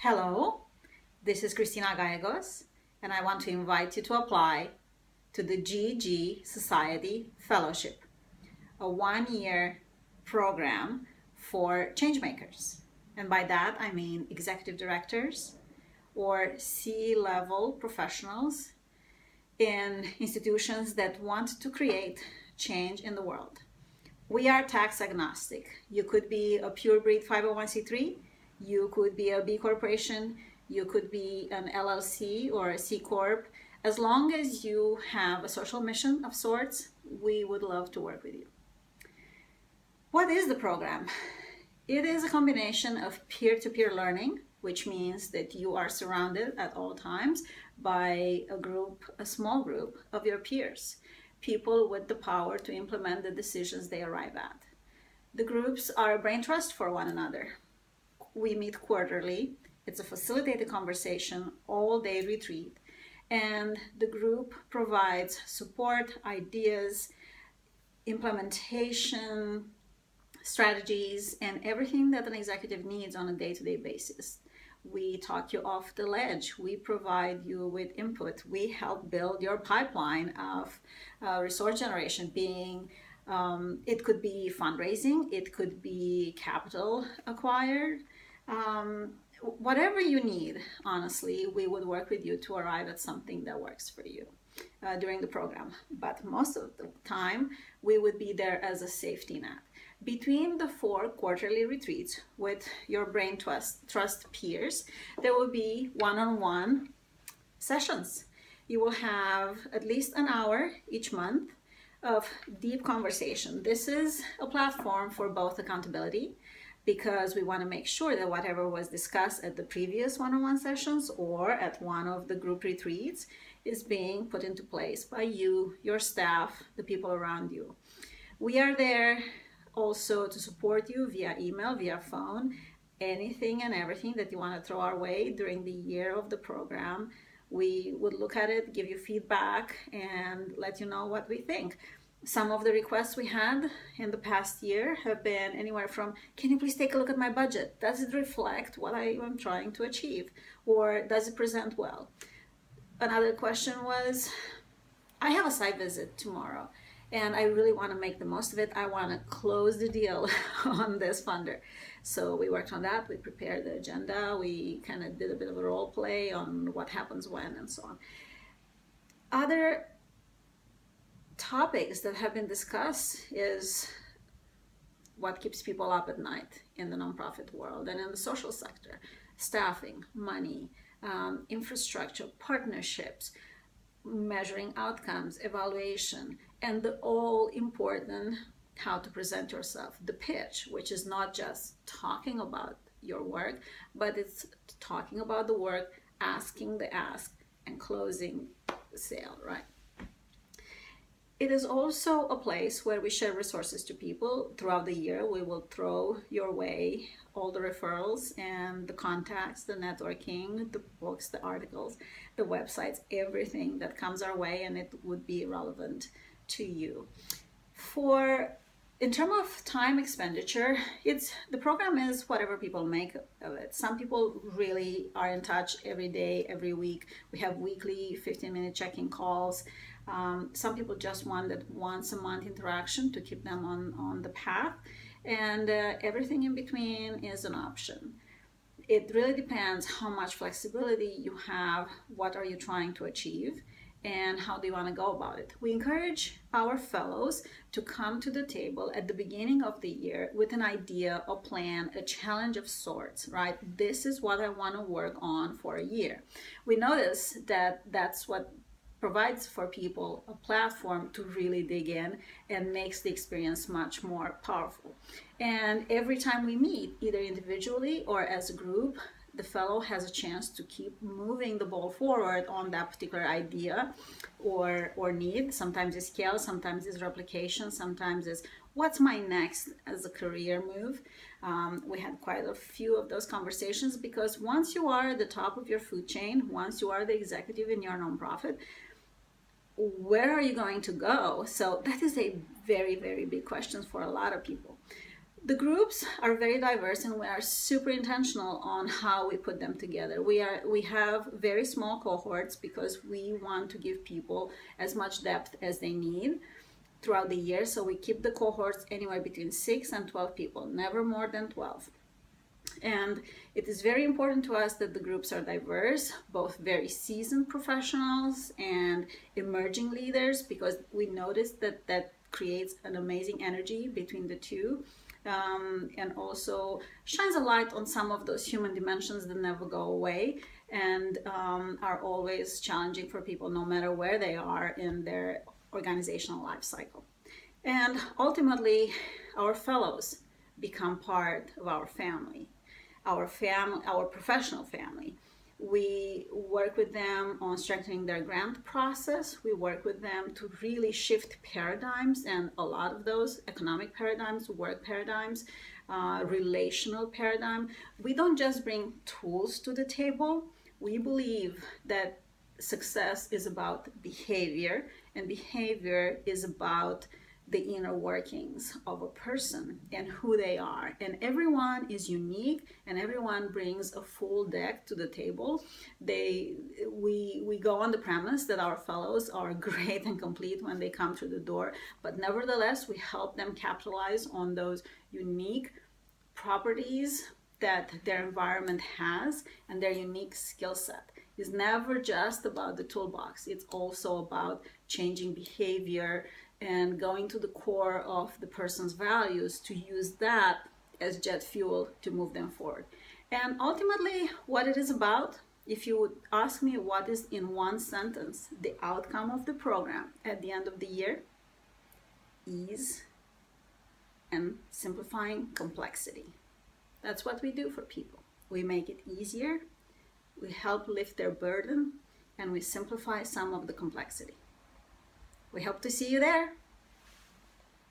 Hello, this is Cristina Gallegos, and I want to invite you to apply to the GG Society Fellowship, a one-year program for changemakers. And by that, I mean executive directors or C-level professionals in institutions that want to create change in the world. We are tax agnostic. You could be a purebred 501c3, you could be a B corporation, you could be an LLC or a C corp. As long as you have a social mission of sorts, we would love to work with you. What is the program? It is a combination of peer-to-peer learning, which means that you are surrounded at all times by a small group of your peers, people with the power to implement the decisions they arrive at. The groups are a brain trust for one another. We meet quarterly. It's a facilitated conversation, all-day retreat, and the group provides support, ideas, implementation, strategies, and everything that an executive needs on a day-to-day basis. We talk you off the ledge. We provide you with input. We help build your pipeline of resource generation, it could be fundraising, it could be capital acquired, whatever you need. Honestly, we would work with you to arrive at something that works for you during the program. But most of the time, we would be there as a safety net. Between the 4 quarterly retreats with your brain trust peers, there will be one-on-one sessions. You will have at least an hour each month of deep conversation. This is a platform for both accountability, because we want to make sure that whatever was discussed at the previous one-on-one sessions or at one of the group retreats is being put into place by you, your staff, the people around you. We are there also to support you via email, via phone, anything and everything that you want to throw our way during the year of the program. We would look at it, give you feedback, and let you know what we think. Some of the requests we had in the past year have been anywhere from, can you please take a look at my budget? Does it reflect what I am trying to achieve? Or does it present well? Another question was, I have a site visit tomorrow and I really want to make the most of it. I want to close the deal on this funder. So we worked on that. We prepared the agenda. We kind of did a bit of a role play on what happens when and so on. Other topics that have been discussed is what keeps people up at night in the nonprofit world and in the social sector: staffing, money, infrastructure, partnerships, measuring outcomes, evaluation, and the all important how to present yourself, the pitch, which is not just talking about your work, but it's talking about the work, asking the ask, and closing the sale, right? It is also a place where we share resources to people. Throughout the year, we will throw your way all the referrals and the contacts, the networking, the books, the articles, the websites, everything that comes our way, and it would be relevant to you. In terms of time expenditure, the program is whatever people make of it. Some people really are in touch every day, every week. We have weekly 15-minute check-in calls. Some people just want that once a month interaction to keep them on the path, and everything in between is an option. It really depends how much flexibility you have, what are you trying to achieve, and how do you want to go about it. We encourage our fellows to come to the table at the beginning of the year with an idea, a plan, a challenge of sorts, right? This is what I want to work on for a year. We notice that that's what provides for people a platform to really dig in and makes the experience much more powerful. And every time we meet, either individually or as a group, the fellow has a chance to keep moving the ball forward on that particular idea or need. Sometimes it's scale, sometimes it's replication, sometimes it's what's my next as a career move. We had quite a few of those conversations, because once you are at the top of your food chain, once you are the executive in your nonprofit, where are you going to go? So that is a very, very big question for a lot of people. The groups are very diverse, and we are super intentional on how we put them together. We have very small cohorts because we want to give people as much depth as they need throughout the year. So we keep the cohorts anywhere between 6 and 12 people, never more than 12. And it is very important to us that the groups are diverse, both very seasoned professionals and emerging leaders, because we noticed that that creates an amazing energy between the two. And also shines a light on some of those human dimensions that never go away and are always challenging for people, no matter where they are in their organizational life cycle. And ultimately, our fellows become part of our family, our professional family. We work with them on strengthening their grant process. We work with them to really shift paradigms, and a lot of those economic paradigms, work paradigms, relational paradigm. We don't just bring tools to the table. We believe that success is about behavior, and behavior is about the inner workings of a person and who they are. And everyone is unique, and everyone brings a full deck to the table. We go on the premise that our fellows are great and complete when they come through the door, but nevertheless, we help them capitalize on those unique properties that their environment has and their unique skill set. Is never just about the toolbox. It's also about changing behavior and going to the core of the person's values to use that as jet fuel to move them forward. And ultimately, what it is about, if you would ask me what is in one sentence the outcome of the program at the end of the year, ease and simplifying complexity. That's what we do for people. We make it easier, we help lift their burden, and we simplify some of the complexity. We hope to see you there.